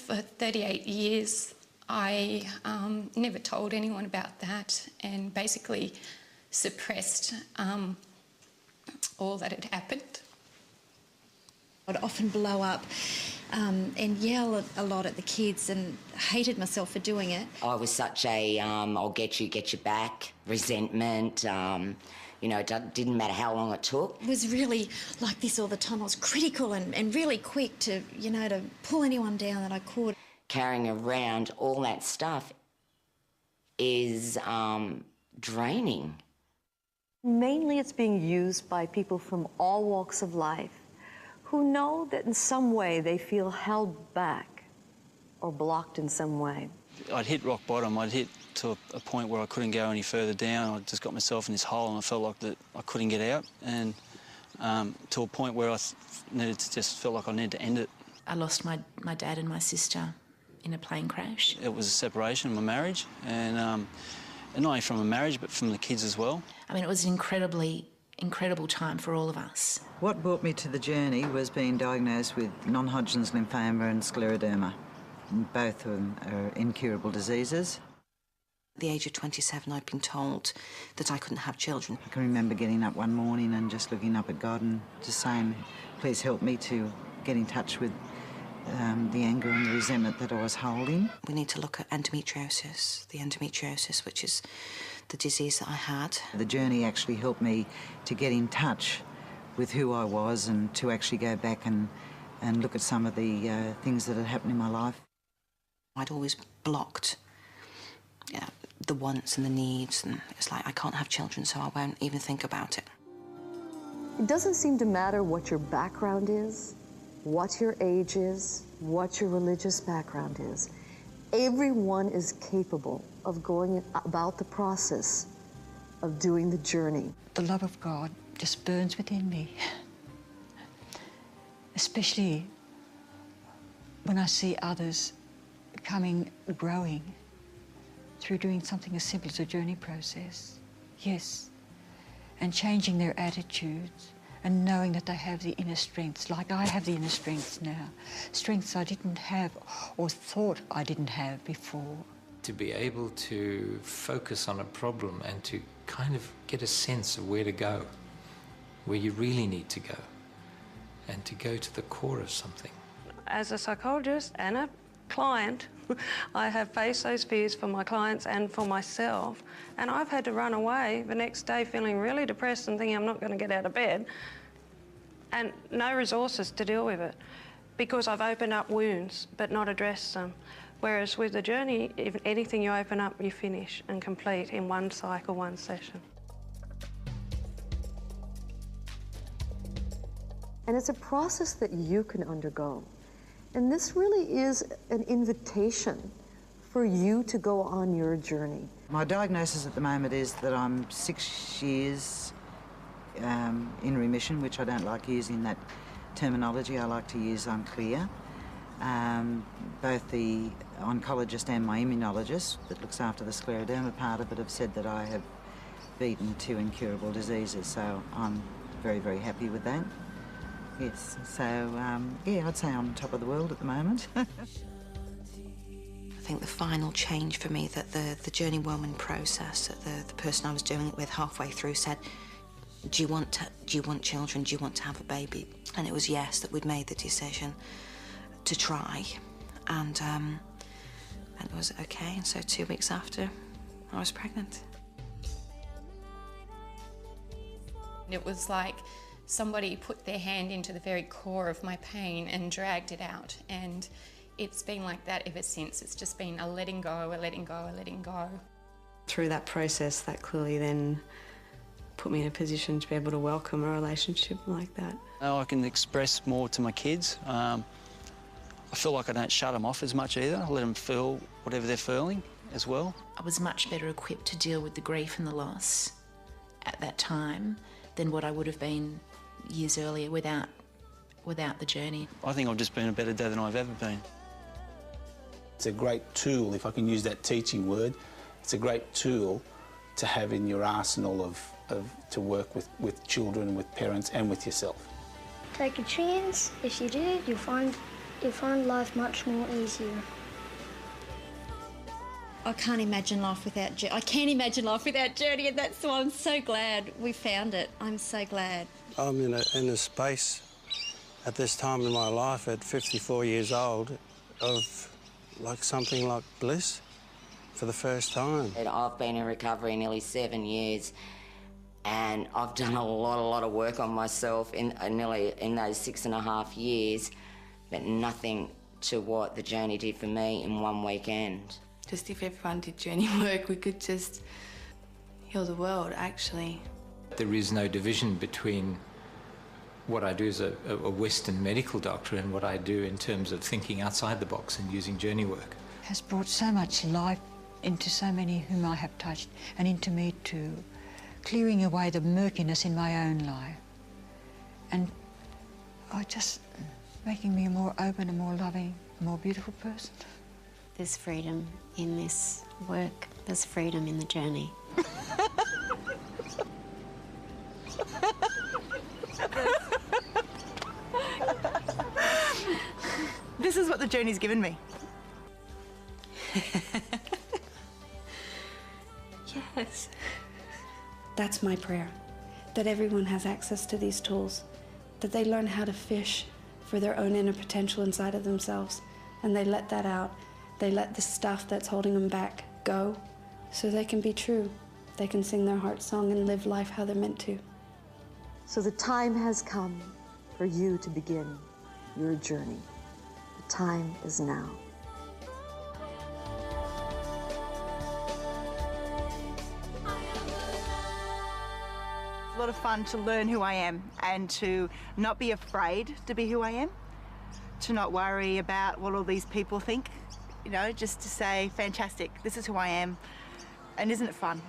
for 38 years, I never told anyone about that and basically suppressed all that had happened. I'd often blow up and yell a lot at the kids and hated myself for doing it. I was such a I'll get you back, resentment, you know, it didn't matter how long it took. It was really like this all the time. I was critical and really quick to, you know, to pull anyone down that I could. Carrying around all that stuff is draining. Mainly it's being used by people from all walks of life who know that in some way they feel held back or blocked in some way. I'd hit rock bottom. I'd hit to a point where I couldn't go any further down. I just got myself in this hole and I felt like that I couldn't get out, and to a point where I felt like I needed to end it. I lost my dad and my sister in a plane crash. It was a separation of my marriage, and not only from a marriage but from the kids as well. I mean, it was an incredible time for all of us. What brought me to the journey was being diagnosed with non-Hodgkin's lymphoma and scleroderma. Both of them are incurable diseases. At the age of 27, I'd been told that I couldn't have children. I can remember getting up one morning and just looking up at God and just saying, please help me to get in touch with the anger and the resentment that I was holding. We need to look at endometriosis, which is the disease that I had. The journey actually helped me to get in touch with who I was and to actually go back and look at some of the things that had happened in my life. I'd always blocked the wants and the needs, and it's like, I can't have children, so I won't even think about it. It doesn't seem to matter what your background is, what your age is, what your religious background is. Everyone is capable of going about the process of doing the journey. The love of God just burns within me, especially when I see others growing through doing something as simple as a journey process. Yes, and changing their attitudes and knowing that they have the inner strengths, like I have the inner strengths now, strengths I didn't have or thought I didn't have before. To be able to focus on a problem and to kind of get a sense of where to go, where you really need to go, and to go to the core of something. As a psychologist and a client, I have faced those fears for my clients and for myself, and I've had to run away the next day feeling really depressed and thinking I'm not going to get out of bed, and no resources to deal with it because I've opened up wounds but not addressed them. Whereas with the journey, if anything you open up, you finish and complete in one cycle, one session. And it's a process that you can undergo. And this really is an invitation for you to go on your journey. My diagnosis at the moment is that I'm 6 years in remission, which I don't like using that terminology. I like to use I'm clear. Both the oncologist and my immunologist that looks after the scleroderma part of it have said that I have beaten 2 incurable diseases, so I'm very, very happy with that. Yes, so yeah, I'd say I'm top of the world at the moment. I think the final change for me, that the journey woman process, that the person I was doing it with halfway through said, do you want children? Do you want to have a baby? And it was yes, that we'd made the decision to try, and it was okay. And so 2 weeks after, I was pregnant. It was like somebody put their hand into the very core of my pain and dragged it out, and it's been like that ever since. It's just been a letting go, a letting go, a letting go. Through that process, that clearly then put me in a position to be able to welcome a relationship like that. Now I can express more to my kids. I feel like I don't shut them off as much either. I let them feel whatever they're feeling as well. I was much better equipped to deal with the grief and the loss at that time than what I would have been years earlier without the journey. I think I've just been a better dad than I've ever been. It's a great tool, if I can use that teaching word, it's a great tool to have in your arsenal to work with children, with parents and with yourself. Take a chance. If you do, you'll find you find life much more easier. I can't imagine life without I can't imagine life without Journey, and that's why I'm so glad we found it. I'm so glad. I'm in a space at this time in my life, at 54 years old, of something like bliss for the first time. I've been in recovery nearly 7 years, and I've done a lot of work on myself in those 6.5 years, but nothing to what the Journey did for me in one weekend. Just if everyone did journey work, we could just heal the world, actually. There is no division between what I do as a Western medical doctor and what I do in terms of thinking outside the box and using journey work. Has brought so much life into so many whom I have touched, and into me too, clearing away the murkiness in my own life. And just making me a more open, a more loving, a more beautiful person. There's freedom in this work. There's freedom in the journey. This is what the journey's given me. Yes. That's my prayer, that everyone has access to these tools, that they learn how to fish for their own inner potential inside of themselves, and they let that out. They let the stuff that's holding them back go, so they can be true. They can sing their heart song and live life how they're meant to. So the time has come for you to begin your journey. The time is now. It's a lot of fun to learn who I am and to not be afraid to be who I am, to not worry about what all these people think, you know, just to say, fantastic, this is who I am, and isn't it fun?